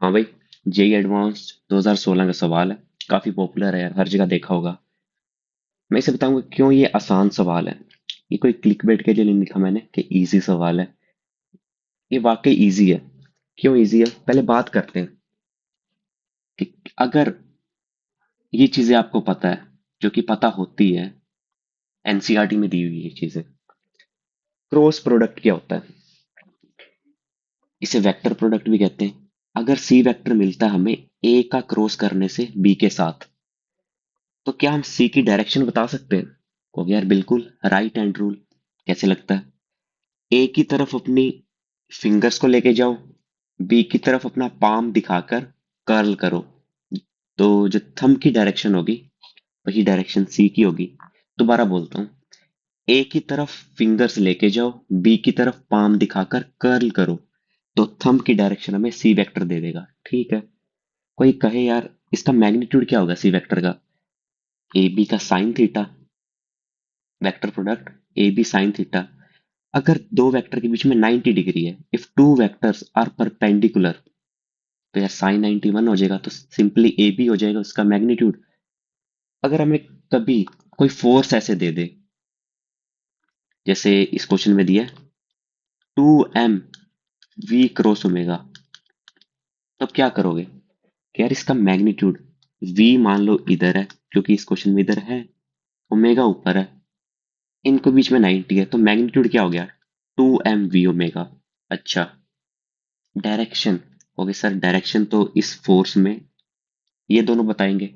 हाँ भाई, JEE advanced 2016 का सवाल है। काफी पॉपुलर है यार, हर जगह देखा होगा। मैं इसे बताऊंगा क्यों ये आसान सवाल है। ये कोई क्लिकबेट के लिए नहीं लिखा मैंने कि इजी सवाल है। ये वाकई इजी है। क्यों इजी है, पहले बात करते हैं कि अगर ये चीजें आपको पता है, जो कि पता होती है, एनसीईआरटी में दी हुई ये चीजें। क्रॉस प्रोडक्ट क्या होता है? इसे वेक्टर प्रोडक्ट भी कहते हैं। अगर सी वेक्टर मिलता है हमें ए का क्रॉस करने से बी के साथ, तो क्या हम सी की डायरेक्शन बता सकते हैं? हो गया यार, बिल्कुल राइट हैंड रूल। कैसे लगता है? ए की तरफ अपनी फिंगर्स को लेके जाओ, बी की तरफ अपना पाम दिखाकर कर्ल करो, तो जो थंब की डायरेक्शन होगी वही डायरेक्शन सी की होगी। दोबारा बोलता हूँ, ए की तरफ फिंगर्स लेके जाओ, बी की तरफ पाम दिखाकर कर्ल करो, तो थंब की डायरेक्शन हमें सी वेक्टर दे देगा। ठीक है। कोई कहे यार इसका मैग्नीट्यूड क्या होगा सी वेक्टर का? ए बी का sine theta. Vector product A B sine theta. अगर दो वेक्टर के बीच में 90 डिग्री है, if two vectors are perpendicular, तो यार साइन 91 हो जाएगा, तो सिंपली ए बी हो जाएगा उसका मैग्नीट्यूड। अगर हमें कभी कोई फोर्स ऐसे दे दे, जैसे इस क्वेश्चन में दिया 2m v क्रॉस ओमेगा, तब क्या करोगे कि यार इसका मैग्नीट्यूड v मान लो इधर है, क्योंकि इस क्वेश्चन में इधर है, ओमेगा ऊपर है, इनको बीच में 90 है, तो मैग्नीट्यूड क्या हो गया? 2m v omega. अच्छा, डायरेक्शन। ओके सर, डायरेक्शन तो इस फोर्स में ये दोनों बताएंगे।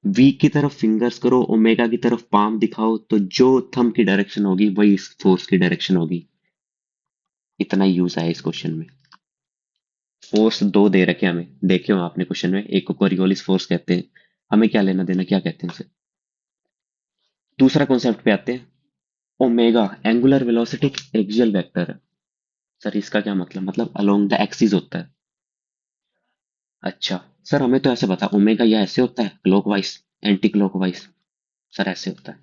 वी की तरफ फिंगर्स करो, ओमेगा की तरफ पाम दिखाओ, तो जो थंब की डायरेक्शन होगी वही इस फोर्स की डायरेक्शन होगी। इतना यूज आया इस क्वेश्चन में। फोर्स दो दे रखे हैं हमें, देखे हो आपने क्वेश्चन में, एक को कोरियोलिस फोर्स कहते हैं। हमें क्या लेना देना, क्या कहते हैं उसे। दूसरा कॉन्सेप्ट पे आते हैं। Omega angular velocity axial vector है। सर इसका क्या मतलब? अलोंग द एक्सिस होता है। अच्छा सर, हमें तो ऐसे बता, ओमेगा या ऐसे होता है क्लॉकवाइज, एंटी क्लॉकवाइज। सर ऐसे होता है।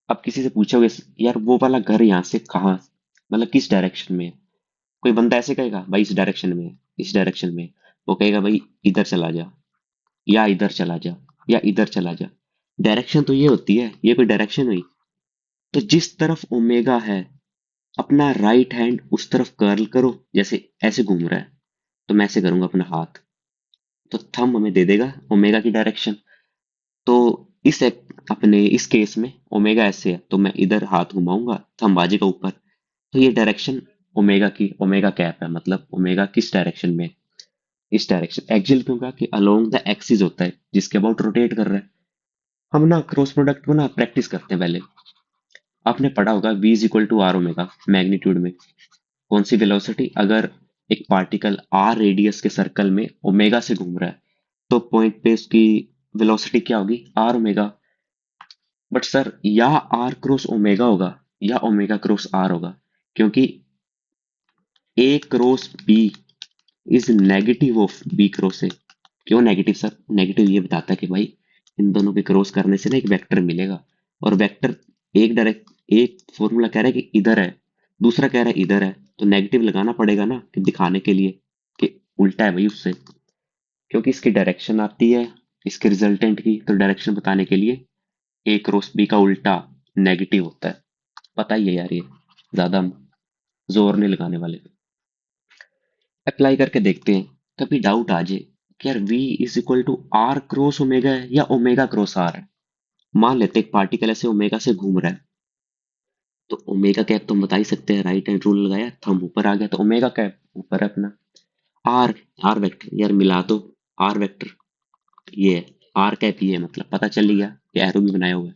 अब किसी से पूछोगे यार वो वाला घर यहाँ से कहाँ, किस डायरेक्शन में है, कोई बंदा ऐसे कहेगा भाई इस डायरेक्शन में है, इस डायरेक्शन में है। वो कहेगा भाई इधर चला जा, या इधर चला जा, या इधर चला जा। डायरेक्शन तो ये होती है, ये कोई डायरेक्शन हुई? तो जिस तरफ ओमेगा है, अपना राइट हैंड उस तरफ कर्ल करो, जैसे ऐसे घूम रहा है, तो मैं ऐसे करूंगा अपना हाथ, तो थंब हमें दे देगा ओमेगा की डायरेक्शन। तो अपने इस केस में ओमेगा ऐसे है, तो मैं इधर हाथ घुमाऊंगा, थंब आ जाएगा ऊपर। तो ये डायरेक्शन ओमेगा की ओमेगा कैप है, ओमेगा किस डायरेक्शन में है? इस डायरेक्शन। एक्सियल क्यों कहा? कि अलोंग द एक्सिस होता है, जिसके अबाउट रोटेट कर रहा है। हम ना क्रॉस प्रोडक्ट को ना प्रैक्टिस करते हैं पहले। आपने पढ़ा होगा v is equal to R omega magnitude में। कौन सी वेलोसिटी? अगर एक पार्टिकल आर रेडियस के सर्कल में ओमेगा से घूम रहा है, तो पॉइंट पे उसकी वेलोसिटी क्या होगी? R omega. बट सर, या आर क्रॉस ओमेगा होगा या ओमेगा क्रॉस आर होगा, क्योंकि A cross B is negative of B cross A. क्यों नेगेटिव सर? नेगेटिव ये बताता है कि भाई इन दोनों के क्रॉस करने से ना एक वेक्टर मिलेगा, और वेक्टर एक फॉर्मूला कह रहा है कि इधर है, दूसरा कह रहा है इधर है, तो नेगेटिव लगाना पड़ेगा ना, कि दिखाने के लिए कि उल्टा है भाई उससे। क्योंकि इसकी डायरेक्शन आती है इसके रिजल्टेंट की, तो डायरेक्शन बताने के लिए ए क्रॉस बी का उल्टा नेगेटिव होता है। पता ही है यार ये, ज्यादा हम जोर नहीं लगाने वाले। अप्लाई करके देखते हैं। कभी डाउट आ जाए कि यार v is equal to R cross omega है या ओमेगा क्रॉस आर है। मान लेते हैं एक पार्टिकल ऐसे ओमेगा से घूम रहा है, तो ओमेगा कैप तो हम बता ही सकते हैं, राइट हैंड रूल लगाया, थंब ऊपर आ गया, तो ओमेगा कैप ऊपर है अपना। आर, आर वेक्टर यार मिला दो, आर वेक्टर ये है, आर कैप ये है, पता चल ही गया कि एरो भी बनाया हुआ है।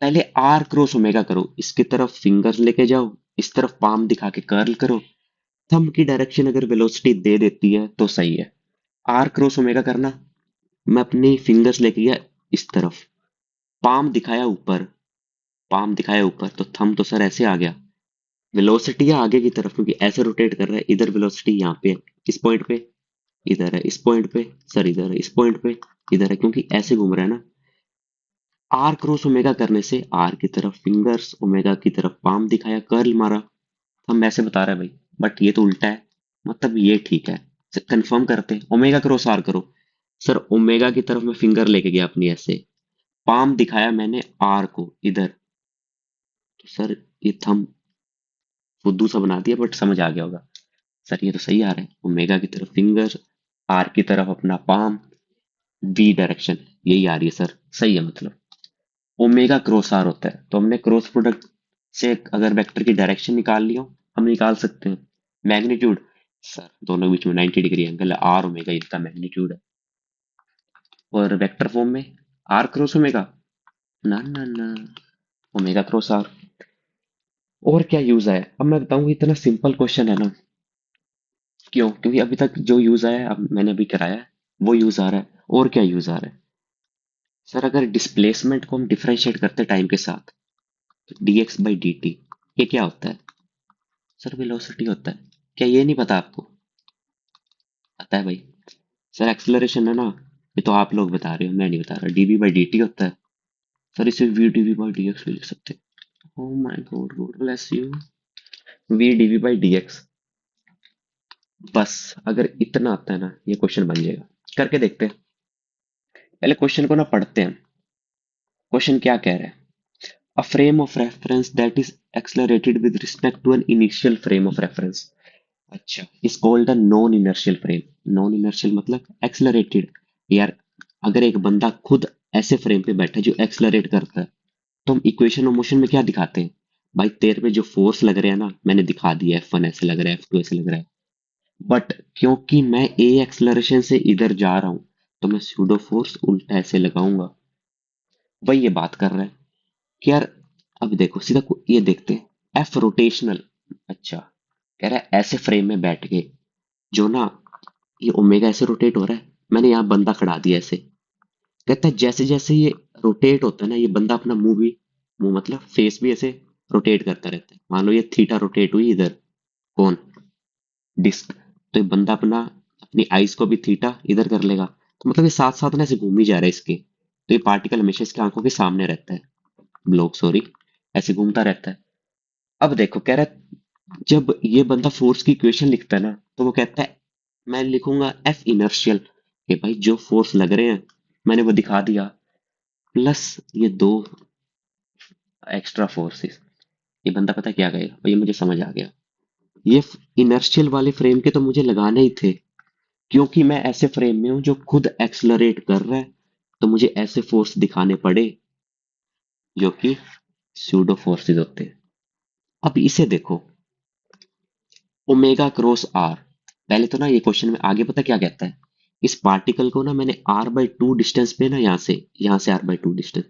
पहले आर क्रॉस ओमेगा करो, इसकी तरफ फिंगर्स लेके जाओ, इस तरफ पाम दिखा के कर्ल करो। थंब की डायरेक्शन अगर वेलोसिटी दे देती है तो सही है। आर क्रॉस ओमेगा करना, मैं अपनी फिंगर्स लेके गया इस तरफ, पाम दिखाया ऊपर, पाम दिखाया ऊपर, तो थंब तो सर ऐसे आ गया। वेलोसिटी है आगे की तरफ, क्योंकि ऐसे रोटेट कर रहा है, इधर वेलोसिटी यहाँ पे है, इस पॉइंट पे, इधर है इस पॉइंट पे, सर इधर है इस पॉइंट पे, इधर है, क्योंकि ऐसे घूम रहा है ना। आर क्रॉस ओमेगा करने से आर की तरफ फिंगर्स, ओमेगा की तरफ पाम दिखाया, कर्ल मारा। हम ऐसे बता रहे हैं भाई, बट ये तो उल्टा है, ये ठीक है। कंफर्म करते हैं, ओमेगा क्रॉस आर करो। सर ओमेगा की तरफ मैं फिंगर लेके गया अपनी ऐसे, पाम दिखाया मैंने आर को इधर, तो सर ये थंब फुद्दू सा बना दिया बट समझ आ गया होगा। सर ये तो सही आ रहा है, ओमेगा की तरफ फिंगर, आर की तरफ अपना पाम, वी डायरेक्शन यही आ रही है सर, सही है मतलब। ओमेगा क्रॉस आर होता है, तो हमने क्रॉस प्रोडक्ट से अगर वेक्टर की डायरेक्शन निकाल लिया हो, हम निकाल सकते हैं। मैग्नीट्यूड, सर दोनों के बीच में 90 डिग्री एंगल है, आर ओमेगा इसका मैग्नीट्यूड है। और वेक्टर फॉर्म में आर क्रॉस ओमेगा, ना ना ना, ओमेगा क्रॉस आर। और क्या यूज है, अब मैं बताऊंगा, इतना सिंपल क्वेश्चन है ना। क्यों? क्योंकि अभी तक जो यूज आया है, अब मैंने अभी कराया है, वो यूज आ रहा है। और क्या यूज आ रहा है? सर अगर डिस्प्लेसमेंट को हम डिफरेंशिएट करते हैं टाइम के साथ, तो dx बाई डी टी, ये क्या होता है? सर वेलोसिटी होता है। क्या ये नहीं पता आपको? पता है भाई। सर एक्सेलरेशन है ना, ये तो आप लोग बता रहे हो, मैं नहीं बता रहा, dv बाई डी टी होता है। सर इसे v dv बाई dx भी लिख सकते हैं। Oh my God, God bless you. v dv by dx, बस अगर इतना आता है ना, ये क्वेश्चन बन जाएगा। करके देखते हैं। पहले क्वेश्चन को ना पढ़ते हैं। क्वेश्चन क्या कह रहा है? A frame of reference that is accelerated with respect to an initial frame of reference, अच्छा, is called a non inertial frame। non inertial मतलब accelerated। यार अगर एक बंदा खुद ऐसे फ्रेम पे बैठा है जो एक्सलरेट करता है, तो हम इक्वेशन ऑफ मोशन में क्या दिखाते हैं? भाई तेरे पे जो फोर्स लग रहे हैं ना, मैंने दिखा दिया, F1 ऐसे लग रहा है, F2 ऐसे लग रहा है। बट क्योंकि मैं ए एक्सलरेशन से इधर जा रहा हूं, तो मैं स्यूडो फोर्स उल्टा ऐसे लगाऊंगा। वही ये बात कर रहा है कि यार, अब देखो सीधा ये देखते हैं, एफ रोटेशनल। अच्छा, कह रहा है ऐसे फ्रेम में बैठ के, जो ना, ये ओमेगा ऐसे रोटेट हो रहा है, मैंने यहाँ बंदा खड़ा दिया ऐसे। कहता है जैसे जैसे ये रोटेट होता है ना, ये बंदा अपना मुंह भी, मुंह मतलब फेस भी ऐसे रोटेट करता रहता है। मान लो ये थीटा रोटेट हुई इधर, कौन, डिस्क, तो ये बंदा अपना, अपनी आइज को भी थीटा इधर कर लेगा, तो मतलब ये साथ साथ ना ऐसे घूम ही जा रहा है इसके, तो ये पार्टिकल हमेशा इसकी आंखों के सामने रहता है, ब्लॉक सॉरी, ऐसे घूमता रहता है। अब देखो कह रहा है, जब ये बंदा फोर्स की इक्वेशन लिखता है ना, तो वो कहता है मैं लिखूंगा एफ इनर्शियल, कि भाई जो फोर्स लग रहे हैं मैंने वो दिखा दिया, प्लस ये दो एक्स्ट्रा फोर्सेस। ये बंदा पता है क्या कहेगा, और ये मुझे समझ आ गया, ये इनर्शियल वाले फ्रेम के तो मुझे लगाने ही थे, क्योंकि मैं ऐसे फ्रेम में हूं जो खुद एक्सलरेट कर रहा है, तो मुझे ऐसे फोर्स दिखाने पड़े जो कि स्यूडो फोर्सेस होते हैं। अब इसे देखो, ओमेगा क्रॉस आर, पहले तो ना ये क्वेश्चन में आगे पता क्या कहता है, इस पार्टिकल को ना मैंने आर बाई टू डिस्टेंस पे ना, यहाँ से आर बाई टू डिस्टेंस,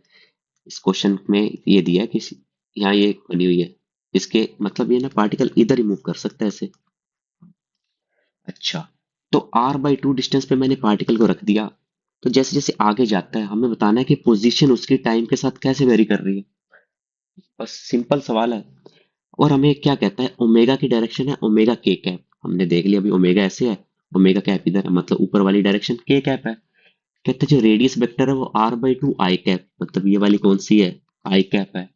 इस क्वेश्चन में ये दिया है कि यहाँ ये बनी हुई है, इसके मतलब ये ना पार्टिकल इधर ही मूव कर सकता है ऐसे। अच्छा, तो आर बाई टू डिस्टेंस पे मैंने पार्टिकल को रख दिया, तो जैसे जैसे आगे जाता है हमें बताना है कि पोजीशन उसकी टाइम के साथ कैसे वेरी कर रही है। बस सिंपल सवाल है। और हमें क्या कहता है, ओमेगा की डायरेक्शन है ओमेगा के कैप, हमने देख लिया अभी ओमेगा ऐसे है, ओमेगा कैप इधर है, मतलब ऊपर वाली डायरेक्शन के कैप है। कहते हैं जो रेडियस वेक्टर है वो R by two I cap, मतलब ये वाली कौन सी है, आई कैप है।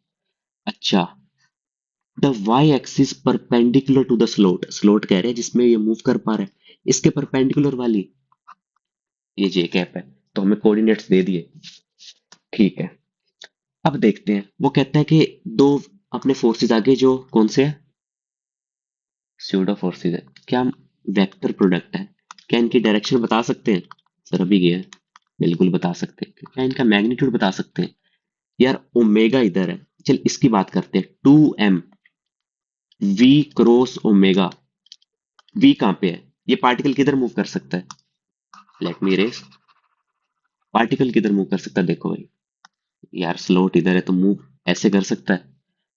अच्छा, the Y axis perpendicular to the slot, slot कह रहे हैं जिसमें ये मूव कर पा रहा है, इसके परपेंडिकुलर वाली ये जे कैप है, तो हमें कोऑर्डिनेट्स दे दिए। ठीक है, अब देखते हैं, वो कहता है कि दो अपने फोर्सेस आगे जो कौन से है, स्यूडो फोर्सेस है, क्या वेक्टर प्रोडक्ट है, क्या इनकी डायरेक्शन बता सकते हैं? सर अभी गया है, बिल्कुल बता सकते हैं। क्या इनका मैग्नीट्यूड बता सकते हैं? यार ओमेगा इधर है, चल इसकी बात करते हैं, two M V cross omega, V कहाँ पे है, ये पार्टिकल किधर मूव कर सकता है? लेट मी रेस, पार्टिकल किधर मूव कर सकता है देखो भाई, यार स्लोट इधर है तो मूव ऐसे कर सकता है,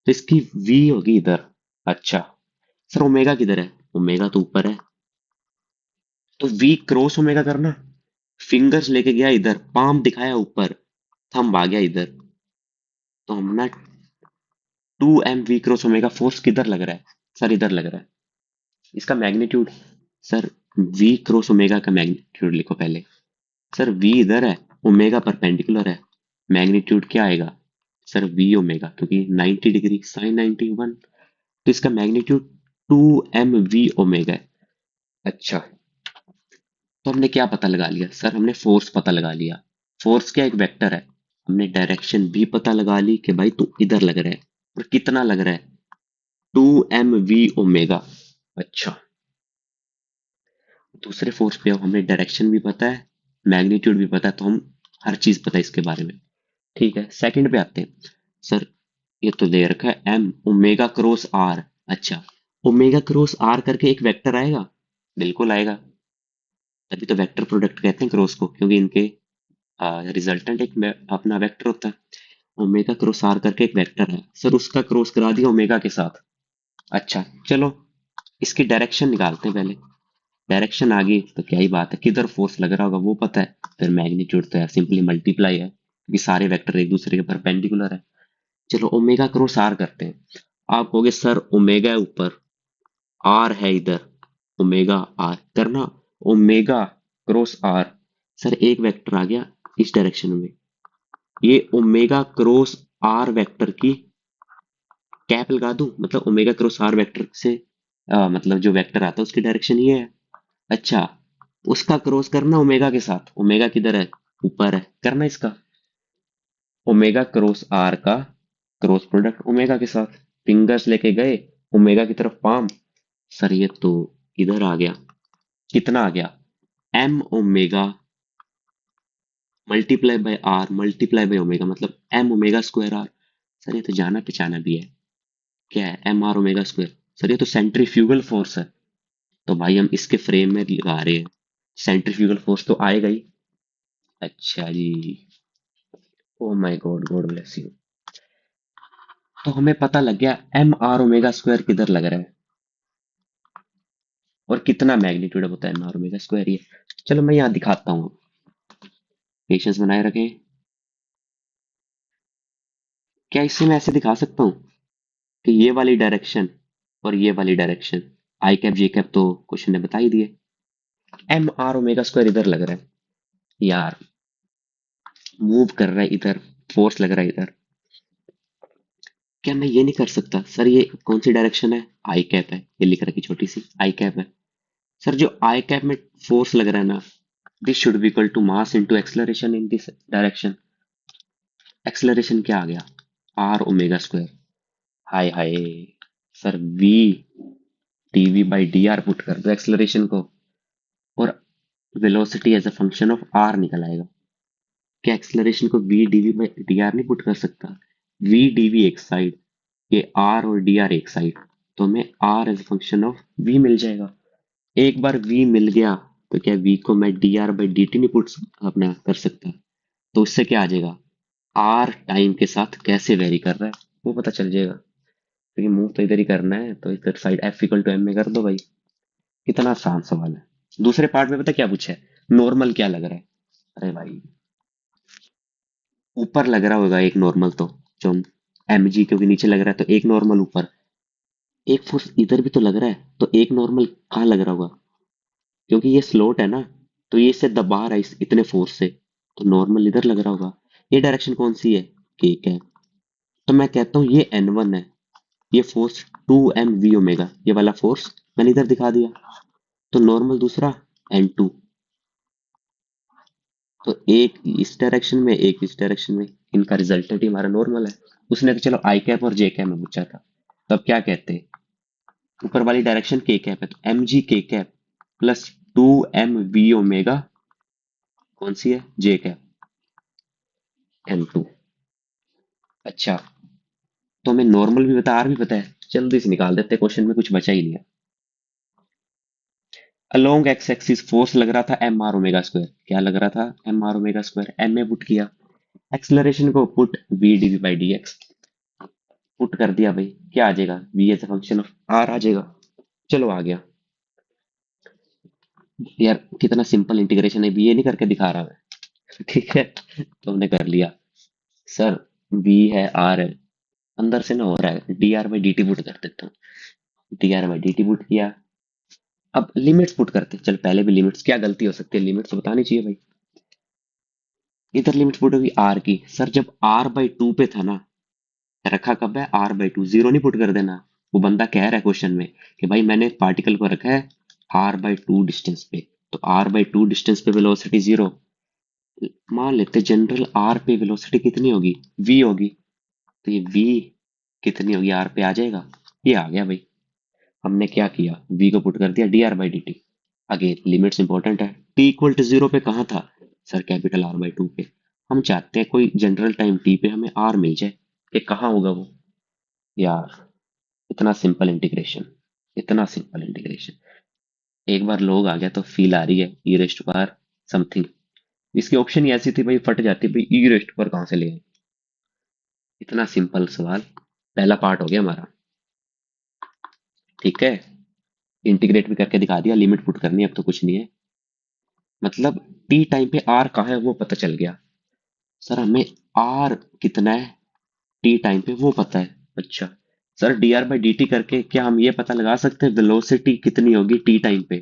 तो इसकी वी होगी इधर। अच्छा, सर ओमेगा किधर है? ओमेगा तो ऊपर है, तो वी क्रॉस ओमेगा करना, फिंगर्स लेके गया इधर, पाम दिखाया ऊपर, थंब आ गया इधर, तो हम ना two M V cross omega force किधर लग रहा है? सर इधर लग रहा है। इसका magnitude, sir V cross omega का मैग्नीट्यूड लिखो पहले। सर वी इधर है, ओमेगा परपेंडिकुलर है, मैग्नीट्यूड क्या आएगा? सर वी ओमेगा, क्योंकि 90 डिग्री साइन 91, तो इसका magnitude two M V omega है। अच्छा, तो हमने क्या पता लगा लिया सर? हमने फोर्स पता लगा लिया। फोर्स क्या, एक वेक्टर है। हमने डायरेक्शन भी पता लगा ली कि भाई तू इधर लग रहा है, और कितना लग रहा है, 2 mv ओमेगा। अच्छा, दूसरे फोर्स पे अब हमें डायरेक्शन भी पता है, मैग्नीट्यूड भी पता है, तो हम हर चीज पता है इसके बारे में। ठीक है, सेकंड पे आते हैं। सर ये तो दे रखा है एम ओमेगा क्रॉस आर। अच्छा, ओमेगा क्रॉस आर करके एक वेक्टर आएगा? बिल्कुल आएगा। तभी तो वेक्टर प्रोडक्ट कहते हैं क्रॉस को, क्योंकि इनके रिजल्टेंट एक अपना वेक्टर होता है। ओमेगा क्रॉस आर करके एक वेक्टर है सर, उसका क्रॉस करा दिया ओमेगा के साथ। अच्छा चलो, इसकी डायरेक्शन निकालते हैं पहले। डायरेक्शन आ गई तो क्या ही बात है, किधर फोर्स लग रहा होगा वो पता है। फिर मैग्नीट्यूड तो यार सिंपली मल्टीप्लाई है, क्योंकि सारे वेक्टर एक दूसरे के परपेंडिकुलर है। चलो ओमेगा क्रॉस आर करते हैं। आप कहोगे सर ओमेगा है ऊपर, आर है इधर, ओमेगा आर करना, ओमेगा क्रॉस आर। सर एक वेक्टर आ गया इस डायरेक्शन में, ये ओमेगा क्रॉस आर वेक्टर की कैप लगा दूं, मतलब ओमेगा क्रॉस आर वेक्टर से मतलब जो वेक्टर आता है उसकी डायरेक्शन ये है। अच्छा, उसका क्रॉस करना ओमेगा के साथ, ओमेगा किधर है, ऊपर है, करना इसका ओमेगा क्रॉस आर का क्रॉस प्रोडक्ट ओमेगा के साथ। फिंगर्स लेके गए ओमेगा की तरफ, पाम। सर ये तो इधर आ गया, कितना आ गया, M omega multiply by R multiply by omega, मतलब M omega square R. Sir ये तो जाना पहचाना भी है, क्या है, M R omega square. Sir ये तो सेंट्रीफ्यूगल फोर्स है, तो भाई हम इसके फ्रेम में लगा रहे हैं, सेंट्रीफ्यूगल फोर्स तो आएगा ही। अच्छा जी, oh my God, God bless you. तो हमें पता लग गया एम आर ओमेगा स्क्वायर किधर लग रहा है, और कितना मैग्नीट्यूड होता है एम आर ओमेगा स्क्वायर ये। चलो मैं यहाँ दिखाता हूँ, पेशेंस बनाए रखें। क्या इससे मैं ऐसे दिखा सकता हूँ कि ये वाली डायरेक्शन और ये वाली डायरेक्शन, आई कैप जे कैप तो क्वेश्चन ने बता ही दिए, एम आर ओमेगा स्क्वायर इधर लग रहा है यार, मूव कर रहा है इधर, फोर्स लग रहा है इधर। क्या मैं ये नहीं कर सकता सर, ये कौन सी डायरेक्शन है, आई कैप है, ये लिख रखी छोटी सी आई कैप है। सर जो आई कैप में फोर्स लग रहा है ना, this should be equal to mass into acceleration in this direction. Acceleration क्या आ गया, R omega square. Hi hi, sir V DV by D R put कर दो एक्सलरेशन को, और velocity as a function of R निकल आएगा। क्या एक्सलरेशन को V DV by D R नहीं पुट कर सकता? वी डीवी एक साइड, ये आर और डी आर एक साइड, तो हमें are as function of we मिल जाएगा। एक बार वी मिल गया तो क्या वी को मैं D R by D T नहीं पुट अपना कर सकता? तो उससे क्या आ जाएगा, आर टाइम के साथ कैसे वेरी कर रहा है वो पता चल जाएगा, क्योंकि मूव तो इधर ही करना है, तो इधर side F equal to M में कर दो भाई। कितना आसान सवाल है। दूसरे पार्ट में पता क्या पूछा है, नॉर्मल क्या लग रहा है। अरे भाई, ऊपर लग रहा होगा एक नॉर्मल, तो जो एम जी क्योंकि नीचे लग रहा है तो एक नॉर्मल ऊपर, एक फोर्स इधर भी तो लग रहा है, तो एक नॉर्मल कहाँ लग रहा होगा, क्योंकि ये स्लोट है ना, तो ये इसे दबा रहा है इतने फोर्स से, तो नॉर्मल इधर लग रहा होगा। ये डायरेक्शन कौन सी है, केक है, तो मैं कहता हूँ ये एन वन है, ये फोर्स 2 mv ओमेगा, ये वाला फोर्स मैंने इधर दिखा दिया, तो नॉर्मल दूसरा N2, तो एक इस डायरेक्शन में एक इस डायरेक्शन में, इनका रिजल्टेंट ही हमारा नॉर्मल है। उसने तो चलो आई कैप और जे कैप में पूछा था, तो अब क्या कहते हैं, ऊपर वाली डायरेक्शन के कैप है, तो एम जी के कैप प्लस 2 mv ओमेगा, कौन सी है, जे कैप, N2। अच्छा, तो हमें नॉर्मल भी पता, आर भी पता है, जल्दी से निकाल देते, क्वेश्चन में कुछ बचा ही नहीं है। अलोंग एक्स एक्सिस फोर्स लग रहा था एम आर ओमेगा स्क्वायर, क्या लग रहा था, M R omega square, M में पुट किया, एक्सलरेशन को put V DV by D X, put कर दिया भाई, क्या आ जाएगा, V as a function of R आ जाएगा। चलो आ गया यार, कितना सिंपल इंटीग्रेशन है, ये नहीं करके दिखा रहा मैं ठीक है, तो हमने कर लिया। सर वी है आर है, अंदर से ना हो रहा है, D R by D T put कर देता हूँ, D R by D T put किया। अब लिमिट्स पुट करते हैं, चल पहले भी लिमिट्स, क्या गलती हो सकती है, लिमिट्स तो बतानी चाहिए भाई। इधर लिमिट पुट होगी आर की, सर जब आर बाई टू पे था ना, रखा कब है, आर बाई टू, जीरो नहीं पुट कर देना। वो बंदा कह रहा है क्वेश्चन में कि भाई मैंने पार्टिकल को रखा है आर बाई टू डिस्टेंस पे, तो r/2 डिस्टेंस पे वेलोसिटी जीरो। मान लेते जनरल r पे वेलोसिटी कितनी होगी, v होगी। तो ये v कितनी होगी r पे आ जाएगा। ये आ गया भाई। हमने क्या किया, v को पुट कर दिया dr/dt। अगेन लिमिट्स इंपॉर्टेंट है। t इक्वल टू जीरो पे कहाँ था सर, कैपिटल r/2 पे। हम चाहते हैं कोई जनरल टाइम t पे हमें r मिल जाए, कि कहाँ होगा वो यार। इतना सिंपल इंटीग्रेशन, इतना सिंपल इंटीग्रेशन। एक बार लोग आ गया तो फील आ रही है ई रेस्ट पार समथिंग। इसकी ऑप्शन ही ऐसी थी भाई, फट जाती भाई, ई रेस्ट पर कहाँ से ले आए। इतना सिंपल सवाल। पहला पार्ट हो गया हमारा। ठीक है, इंटीग्रेट भी करके दिखा दिया, लिमिट पुट करनी है, अब तो कुछ नहीं है। मतलब टी टाइम पे आर कहाँ है वो पता चल गया। सर हमें आर कितना है टी टाइम पे वो पता है। अच्छा सर, dr/dt करके क्या हम ये पता लगा सकते हैं वेलोसिटी कितनी होगी टी टाइम पे।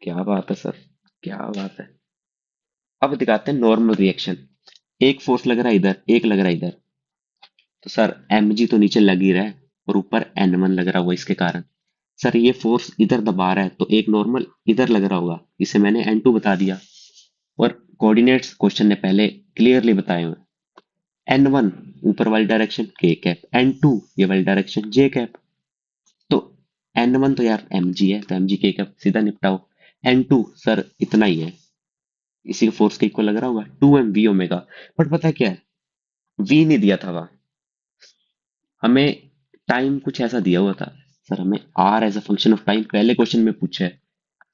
क्या बात है सर, क्या बात है। अब दिखाते हैं नॉर्मल रिएक्शन। एक फोर्स लग रहा है इधर, एक लग रहा है इधर। तो सर mg तो नीचे लग ही रहा है, और ऊपर n1 लग रहा हुआ इसके कारण। सर ये फोर्स इधर दबा रहा है तो एक नॉर्मल इधर लग रहा होगा, इसे मैंने n2 बता दिया। और कोऑर्डिनेट्स क्वेश्चन ने पहले क्लियरली बताए हुए हैं। n1 ऊपर वाली डायरेक्शन k कैप, n2 ये वाली डायरेक्शन j कैप। तो n1 तो यार mg है, तो mg k कैप सीधा निपटाओ। n2 सर इतना ही है, इसी का फोर्स के इक्वल लग रहा होगा 2m v ओमेगा। बट पता है क्या है, v नहीं दिया था वहां हमें, टाइम कुछ ऐसा दिया हुआ था। सर हमें r as a function of time पहले क्वेश्चन में पूछा है,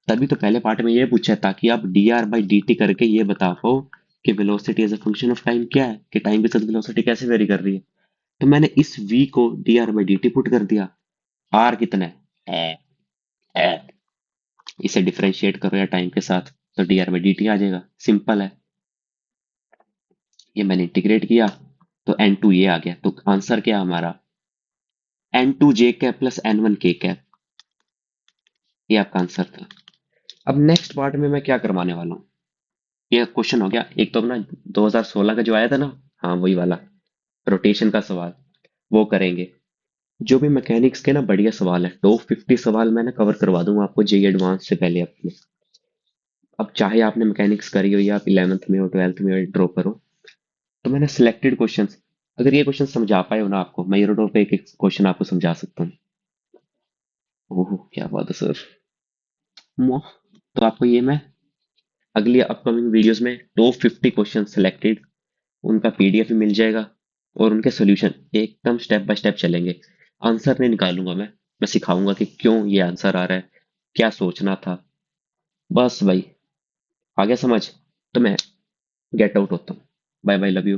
तभी तो पहले पार्ट में ये पूछा है ताकि आप dr/dt करके ये बता पाओ कि velocity as a function of time क्या है, कि टाइम के साथ वेलोसिटी कैसे वेरी कर रही है। तो मैंने इस v को dr/dt पुट कर दिया। r कितना है ए, इसे डिफरेंशिएट करो या टाइम के साथ, तो dr/dt आ जाएगा, सिंपल है। ये मैंने इंटीग्रेट किया तो n2 ये आ गया। तो आंसर क्या है हमारा, n2j cap plus n1 k cap. ये आपका आंसर था। अब नेक्स्ट पार्ट में मैं क्या करवाने वाला हूँ, ये क्वेश्चन हो गया एक तो अपना 2016 का जो आया था ना, हाँ वही वाला रोटेशन का सवाल, वो करेंगे। जो भी मैकेनिक्स के ना बढ़िया सवाल है, टॉप 50 सवाल मैंने कवर करवा दूंगा आपको जेई एडवांस से पहले अपने। अब चाहे आपने मैकेनिक्स करी हो या आप 11th में हो 12th में हो ड्रॉप करो, तो मैंने सिलेक्टेड क्वेश्चंस, अगर ये क्वेश्चन समझा पाए हो ना आपको, मैं यूरो पे एक एक क्वेश्चन आपको समझा सकता हूँ। ओह क्या बात है सर। तो आपको ये मैं अगली अपकमिंग वीडियोस में टॉप 50 क्वेश्चन सिलेक्टेड, उनका पीडीएफ भी मिल जाएगा, और उनके सॉल्यूशन एकदम स्टेप बाय स्टेप चलेंगे। आंसर नहीं निकालूंगा मैं सिखाऊंगा कि क्यों ये आंसर आ रहा है, क्या सोचना था। बस भाई, आ गया समझ। तो मैं गेट आउट होता हूँ। Bye bye, love you.